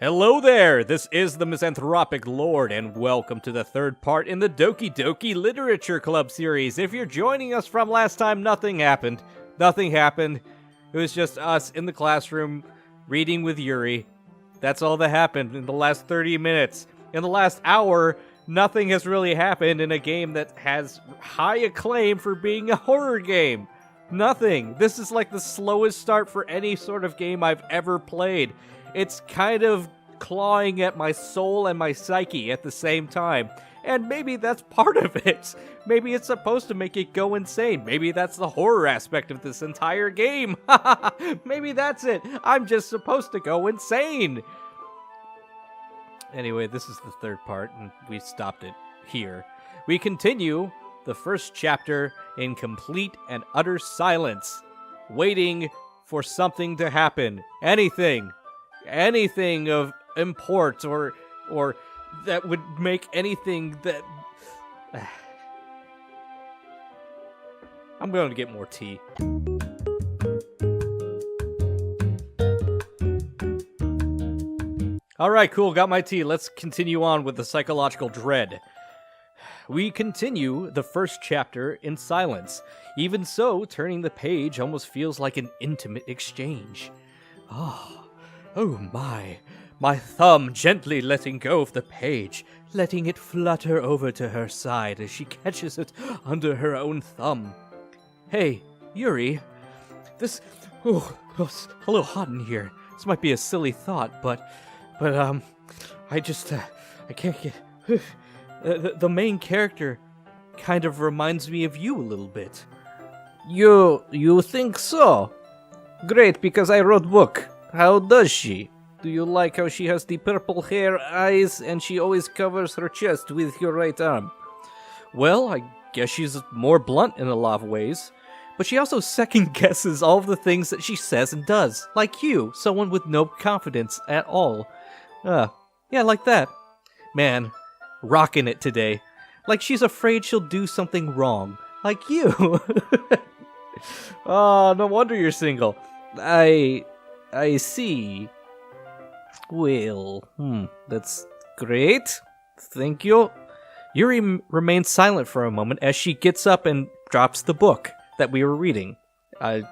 Hello there, this is the Misanthropic Lord, and welcome to the third part in the Doki Doki Literature Club series. If you're joining us from last time, nothing happened. Nothing happened. It was just us in the classroom reading with Yuri. That's all that happened in the last 30 minutes. In the last hour, nothing has really happened in a game that has high acclaim for being a horror game. Nothing. This is like the slowest start for any sort of game I've ever played. It's kind of clawing at my soul and my psyche at the same time. And maybe that's part of it. Maybe it's supposed to make it go insane. Maybe that's the horror aspect of this entire game. Maybe that's it. I'm just supposed to go insane. Anyway, this is the third part, and we stopped it here. We continue the first chapter in complete and utter silence, waiting for something to happen. Anything of import or that would make anything that I'm going to get more tea. Alright, cool, got my tea. Let's continue on with the psychological dread. We continue the first chapter in silence. Even so, turning the page almost feels like an intimate exchange. Oh my thumb gently letting go of the page, letting it flutter over to her side as she catches it under her own thumb. Hey, Yuri, it's a little hot in here. This might be a silly thought, but I can't get, the main character kind of reminds me of you a little bit. You think so? Great, because I wrote book. How does she? Do you like how she has the purple hair, eyes, and she always covers her chest with your right arm? Well, I guess she's more blunt in a lot of ways, but she also second-guesses all of the things that she says and does. Like you, someone with no confidence at all. Yeah, like that. Man, rocking it today. Like she's afraid she'll do something wrong. Like you. Oh, no wonder you're single. I see. Well, that's great. Thank you. Yuri remains silent for a moment as she gets up and drops the book that we were reading. But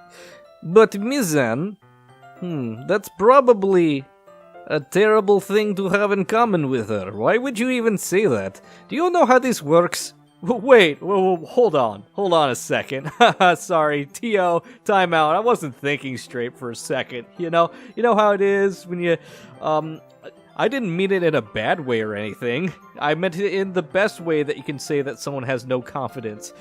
Mizan, that's probably a terrible thing to have in common with her. Why would you even say that? Do you know how this works? Wait, hold on a second. Sorry, T.O., time out. I wasn't thinking straight for a second. You know how it is when you, I didn't mean it in a bad way or anything. I meant it in the best way that you can say that someone has no confidence.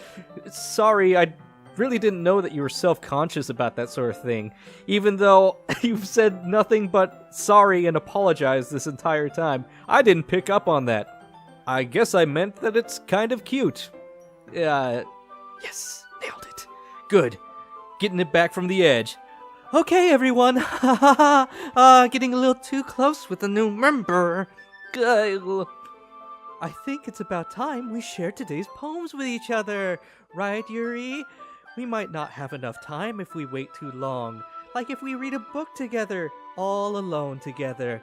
Sorry, I really didn't know that you were self-conscious about that sort of thing, even though you've said nothing but sorry and apologized this entire time. I didn't pick up on that. I guess I meant that it's kind of cute. Yes, nailed it. Good. Getting it back from the edge. Okay, everyone. Getting a little too close with the new member. I think it's about time we share today's poems with each other. Right, Yuri? We might not have enough time if we wait too long. Like if we read a book together, all alone together.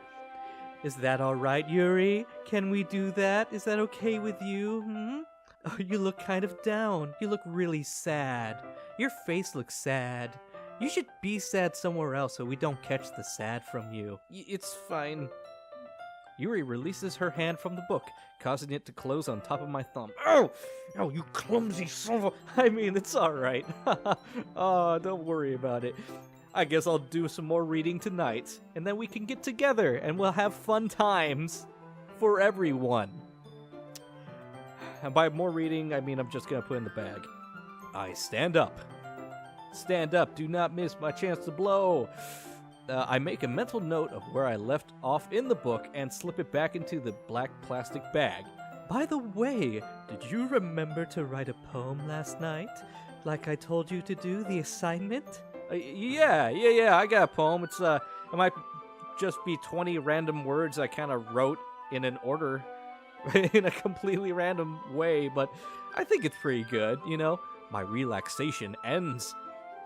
Is that alright, Yuri? Can we do that? Is that okay with you? Oh, you look kind of down. You look really sad. Your face looks sad. You should be sad somewhere else so we don't catch the sad from you. It's fine. Yuri releases her hand from the book, causing it to close on top of my thumb. Oh, you clumsy son of a... I mean, it's alright. Oh, don't worry about it. I guess I'll do some more reading tonight, and then we can get together, and we'll have fun times for everyone. And by more reading, I mean I'm just gonna put in the bag. I stand up. Stand up, do not miss my chance to blow. I make a mental note of where I left off in the book and slip it back into the black plastic bag. By the way, did you remember to write a poem last night? Like I told you to do, the assignment? Yeah, I got a poem. It's, it might just be 20 random words I kind of wrote in an order, in a completely random way, but I think it's pretty good, you know? My relaxation ends.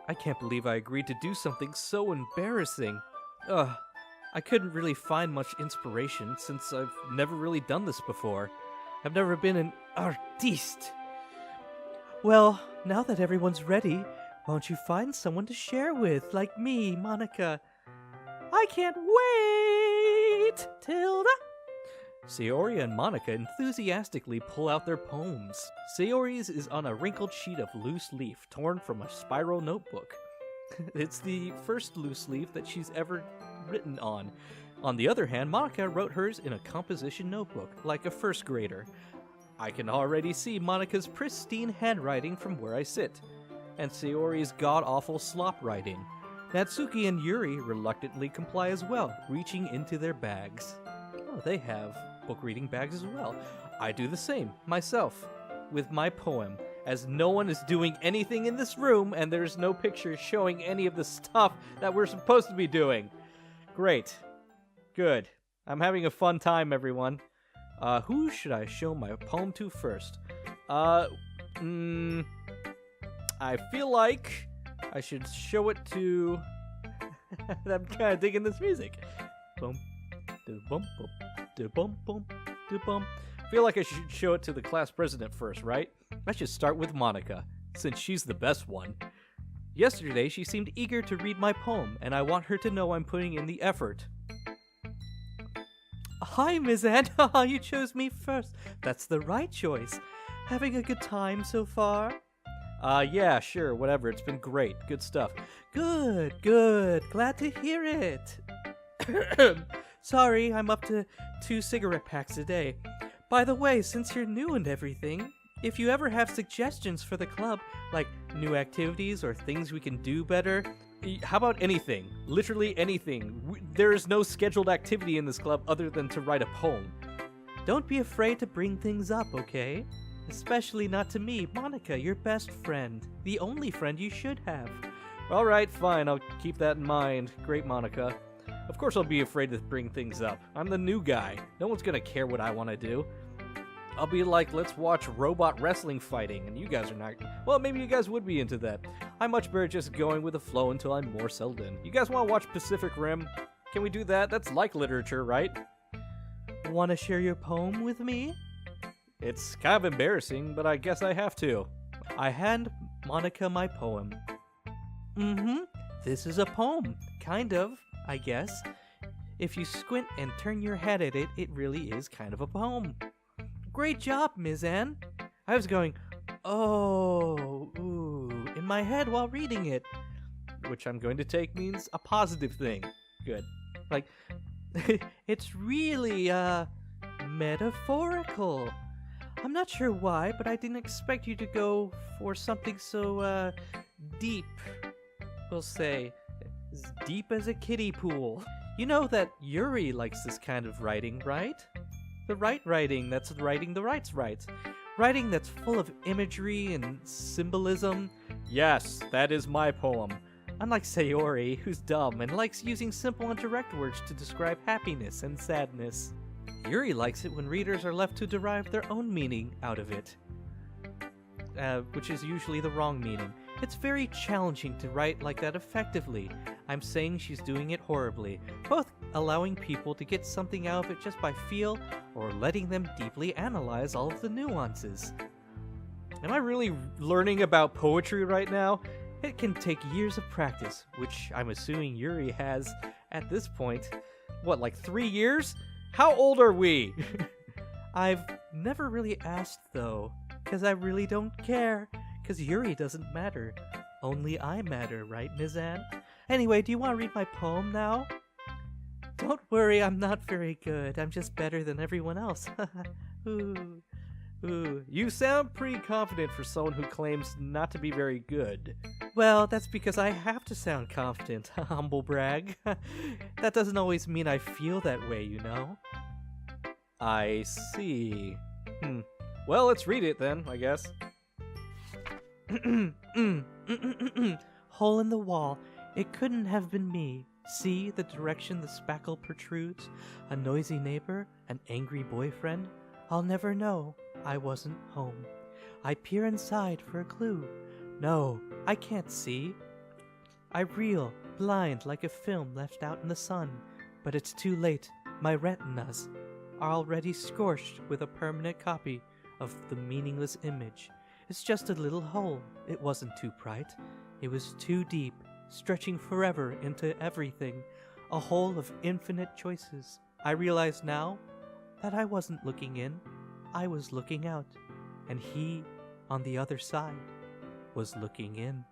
I can't believe I agreed to do something so embarrassing. I I couldn't really find much inspiration since I've never really done this before. I've never been an artiste. Well, now that everyone's ready, why don't you find someone to share with, like me, Monica? I can't wait till the... Sayori and Monica enthusiastically pull out their poems. Sayori's is on a wrinkled sheet of loose leaf torn from a spiral notebook. It's the first loose leaf that she's ever written on. On the other hand, Monica wrote hers in a composition notebook, like a first grader. I can already see Monica's pristine handwriting from where I sit, and Sayori's god-awful slop writing. Natsuki and Yuri reluctantly comply as well, reaching into their bags. Oh, they have book-reading bags as well. I do the same, myself, with my poem, as no one is doing anything in this room, and there's no pictures showing any of the stuff that we're supposed to be doing. Great. Good. I'm having a fun time, everyone. Who should I show my poem to first? I feel like I should show it to... I'm kind of digging this music. Bum, do bum, bum, do bum, bum, do bum. I feel like I should show it to the class president first, right? I should start with Monica, since she's the best one. Yesterday, she seemed eager to read my poem, and I want her to know I'm putting in the effort. Hi, Ms. Anne. You chose me first. That's the right choice. Having a good time so far? Yeah, sure, whatever. It's been great. Good stuff. Good. Glad to hear it. Sorry, I'm up to 2 cigarette packs a day. By the way, since you're new and everything, if you ever have suggestions for the club, like new activities or things we can do better, how about anything? Literally anything. There is no scheduled activity in this club other than to write a poem. Don't be afraid to bring things up, okay? Especially not to me, Monica, your best friend. The only friend you should have. Alright, fine, I'll keep that in mind. Great, Monica. Of course I'll be afraid to bring things up. I'm the new guy. No one's gonna care what I want to do. I'll be like, let's watch robot wrestling fighting, and you guys are not... Well, maybe you guys would be into that. I'm much better just going with the flow until I'm more settled in. You guys want to watch Pacific Rim? Can we do that? That's like literature, right? Want to share your poem with me? It's kind of embarrassing, but I guess I have to. I hand Monica my poem. This is a poem. Kind of, I guess. If you squint and turn your head at it, it really is kind of a poem. Great job, Ms. Anne. I was going, oh, ooh, in my head while reading it. Which I'm going to take means a positive thing. Good. Like, it's really, metaphorical. I'm not sure why, but I didn't expect you to go for something so, deep. We'll say, as deep as a kiddie pool. You know that Yuri likes this kind of writing, right? The right writing that's writing the rights. Writing that's full of imagery and symbolism. Yes, that is my poem. Unlike Sayori, who's dumb and likes using simple and direct words to describe happiness and sadness. Yuri likes it when readers are left to derive their own meaning out of it. Which is usually the wrong meaning. It's very challenging to write like that effectively. I'm saying she's doing it horribly, both allowing people to get something out of it just by feel, or letting them deeply analyze all of the nuances. Am I really learning about poetry right now? It can take years of practice, which I'm assuming Yuri has at this point. What, like 3 years? How old are we? I've never really asked, though, because I really don't care. Because Yuri doesn't matter. Only I matter, right, Ms. Anne? Anyway, do you want to read my poem now? Don't worry, I'm not very good. I'm just better than everyone else. Ooh. You sound pretty confident for someone who claims not to be very good. Well, that's because I have to sound confident, humble brag. That doesn't always mean I feel that way, you know? I see. Well, let's read it then, I guess. Hole in the wall. It couldn't have been me. See the direction the spackle protrudes? A noisy neighbor? An angry boyfriend? I'll never know. I wasn't home. I peer inside for a clue. No, I can't see. I reel, blind like a film left out in the sun. But it's too late. My retinas are already scorched with a permanent copy of the meaningless image. It's just a little hole. It wasn't too bright. It was too deep, stretching forever into everything. A hole of infinite choices. I realize now that I wasn't looking in. I was looking out. And he, on the other side, was looking in.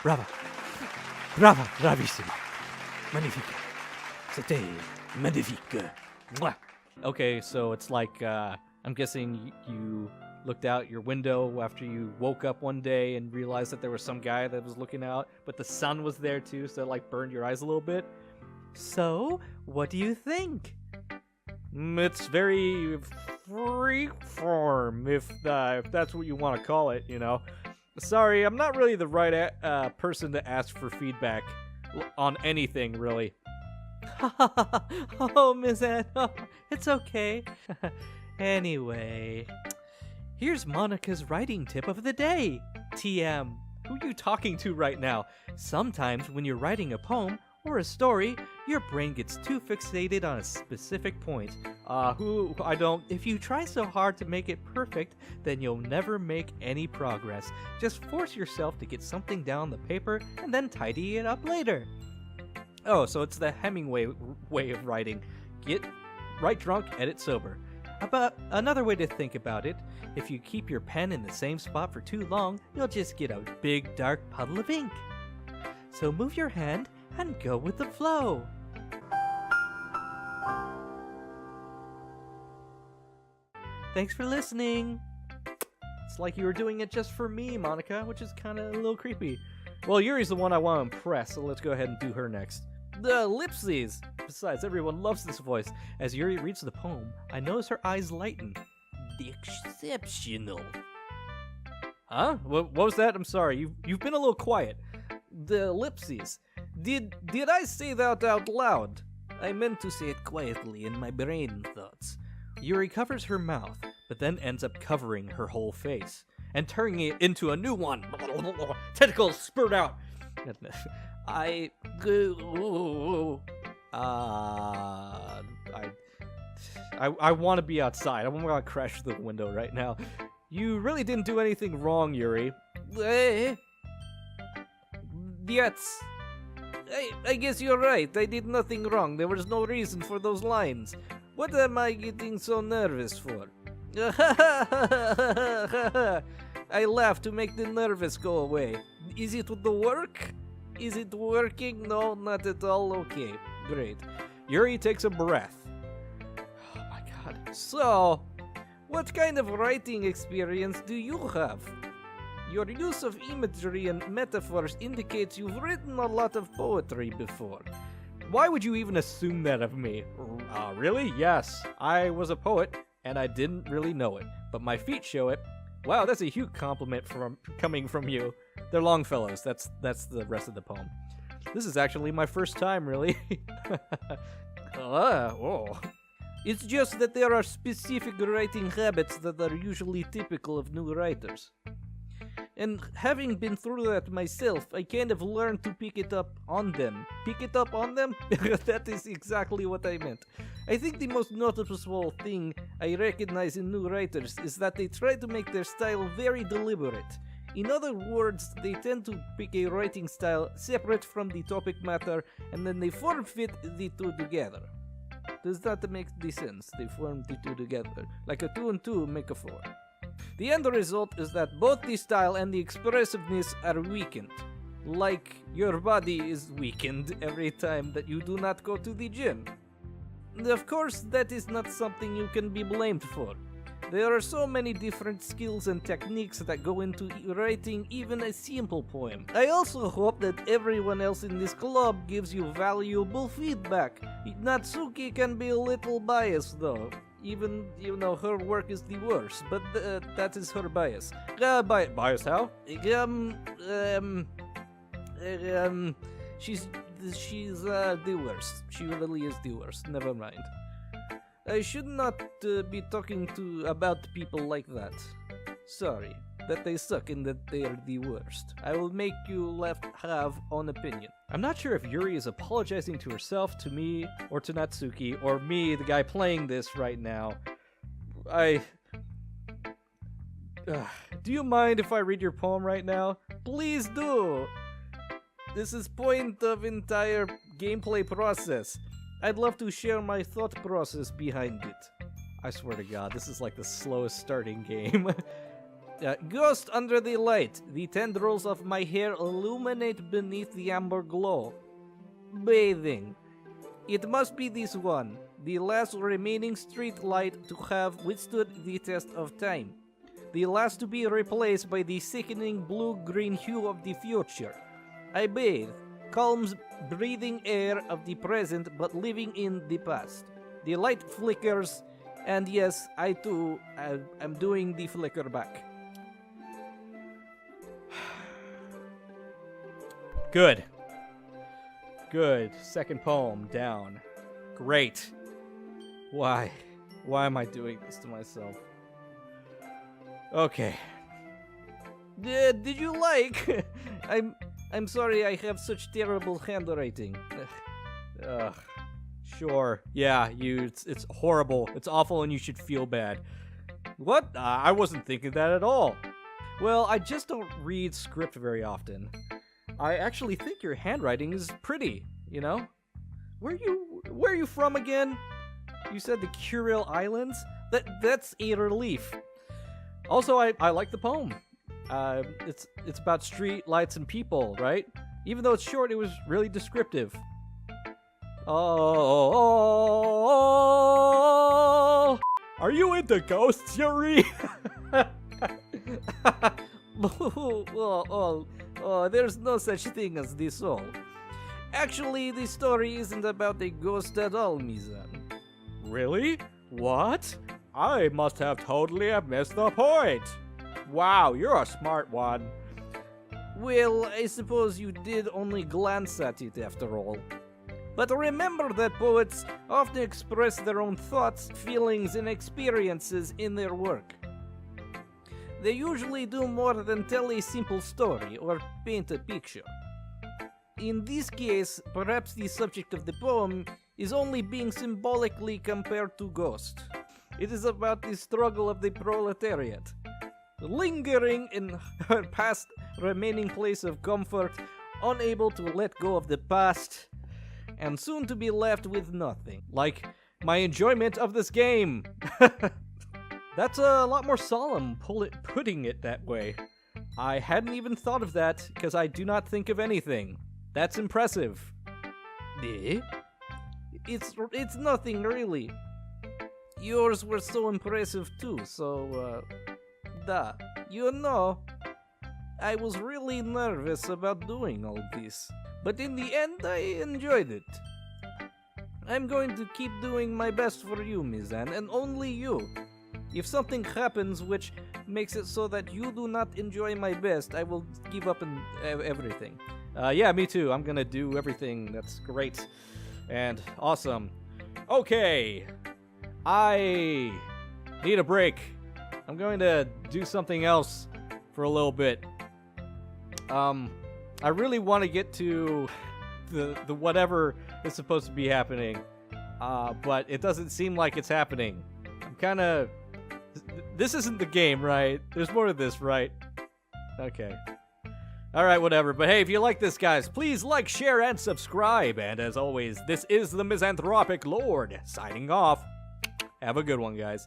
Brava. Brava. Bravissimo. Magnifique. C'était magnifique. Mwah. Okay, so it's like, I'm guessing you looked out your window after you woke up one day and realized that there was some guy that was looking out, but the sun was there too, so it like burned your eyes a little bit. So, what do you think? It's very freeform, if that's what you want to call it, you know. Sorry, I'm not really the right person to ask for feedback on anything, really. Oh, Miss Anne, oh, it's okay. Anyway, here's Monica's writing tip of the day. TM, who are you talking to right now? Sometimes when you're writing a poem or a story, your brain gets too fixated on a specific point. If you try so hard to make it perfect, then you'll never make any progress. Just force yourself to get something down on the paper and then tidy it up later. Oh, so it's the Hemingway way of writing. Write drunk, edit sober. But another way to think about it, if you keep your pen in the same spot for too long, you'll just get a big dark puddle of ink. So move your hand and go with the flow. Thanks for listening. It's like you were doing it just for me, Monica, which is kind of a little creepy. Well, Yuri's the one I want to impress, so let's go ahead and do her next. The ellipses! Besides, everyone loves this voice. As Yuri reads the poem, I notice her eyes lighten. The exceptional. Huh? What was that? I'm sorry. You've been a little quiet. The ellipses. Did I say that out loud? I meant to say it quietly in my brain thoughts. Yuri covers her mouth, but then ends up covering her whole face and turning it into a new one. Tentacles spurt out. I want to be outside. I want to crash through the window right now. You really didn't do anything wrong, Yuri. Yes. I guess you're right. I did nothing wrong. There was no reason for those lines. What am I getting so nervous for? I laugh to make the nervous go away. Is it the work? Is it working? No, not at all. Okay, great. Yuri takes a breath. Oh my god. So, what kind of writing experience do you have? Your use of imagery and metaphors indicates you've written a lot of poetry before. Why would you even assume that of me? Really? Yes, I was a poet, and I didn't really know it, but my feet show it. Wow, that's a huge compliment coming from you. They're Longfellows. That's the rest of the poem. This is actually my first time, really. Oh. It's just that there are specific writing habits that are usually typical of new writers. And having been through that myself, I kind of learned to pick it up on them. Pick it up on them? That is exactly what I meant. I think the most noticeable thing I recognize in new writers is that they try to make their style very deliberate. In other words, they tend to pick a writing style separate from the topic matter, and then they form-fit the two together. Does that make the sense? They form the two together. Like a 2 and 2 make a 4. The end result is that both the style and the expressiveness are weakened. Like your body is weakened every time that you do not go to the gym. Of course, that is not something you can be blamed for. There are so many different skills and techniques that go into writing even a simple poem. I also hope that everyone else in this club gives you valuable feedback. Natsuki can be a little biased though. Even, her work is the worst, but that is her bias. Bias how? She's the worst. She really is the worst. Never mind. I should not be talking about people like that. Sorry. that they suck and that they are the worst. I will make you left have an opinion. I'm not sure if Yuri is apologizing to herself, to me, or to Natsuki, or me, the guy playing this right now. Do you mind if I read your poem right now? Please do! This is point of entire gameplay process. I'd love to share my thought process behind it. I swear to God, this is like the slowest starting game. Ghost under the light. The tendrils of my hair illuminate beneath the amber glow. Bathing. It must be this one, the last remaining street light to have withstood the test of time. The last to be replaced by the sickening blue-green hue of the future. I bathe, calm breathing air of the present but living in the past. The light flickers, and yes, I too am doing the flicker back. Good. Good. Second poem down. Great. Why? Why am I doing this to myself? Okay. Did you like? I'm sorry I have such terrible handwriting. Ugh. Sure. Yeah, it's horrible. It's awful and you should feel bad. What? I wasn't thinking that at all. Well, I just don't read script very often. I actually think your handwriting is pretty, you know? Where are you from again? You said the Kuril Islands? That's a relief. Also, I like the poem. It's about street lights and people, right? Even though it's short, it was really descriptive. Oh, are you into ghosts, Yuri? There's no such thing as the soul. Actually, the story isn't about a ghost at all, Mizan. Really? What? I must have totally missed the point. Wow, you're a smart one. Well, I suppose you did only glance at it after all. But remember that poets often express their own thoughts, feelings, and experiences in their work. They usually do more than tell a simple story or paint a picture. In this case, perhaps the subject of the poem is only being symbolically compared to Ghost. It is about the struggle of the proletariat, lingering in her past remaining place of comfort, unable to let go of the past, and soon to be left with nothing. Like my enjoyment of this game. That's a lot more solemn, putting it that way. I hadn't even thought of that, because I do not think of anything. That's impressive. Eh? It's nothing really. Yours were so impressive too, so, You know, I was really nervous about doing all this, but in the end I enjoyed it. I'm going to keep doing my best for you, Mizan, and only you. If something happens which makes it so that you do not enjoy my best, I will give up on everything. Yeah, me too. I'm gonna do everything. That's great and awesome. Okay, I need a break. I'm going to do something else for a little bit. I really want to get to the whatever is supposed to be happening, but it doesn't seem like it's happening. I'm kind of... This isn't the game, right? There's more to this, right? Okay. Alright, whatever. But hey, if you like this, guys, please like, share, and subscribe. And as always, this is the Misanthropic Lord, signing off. Have a good one, guys.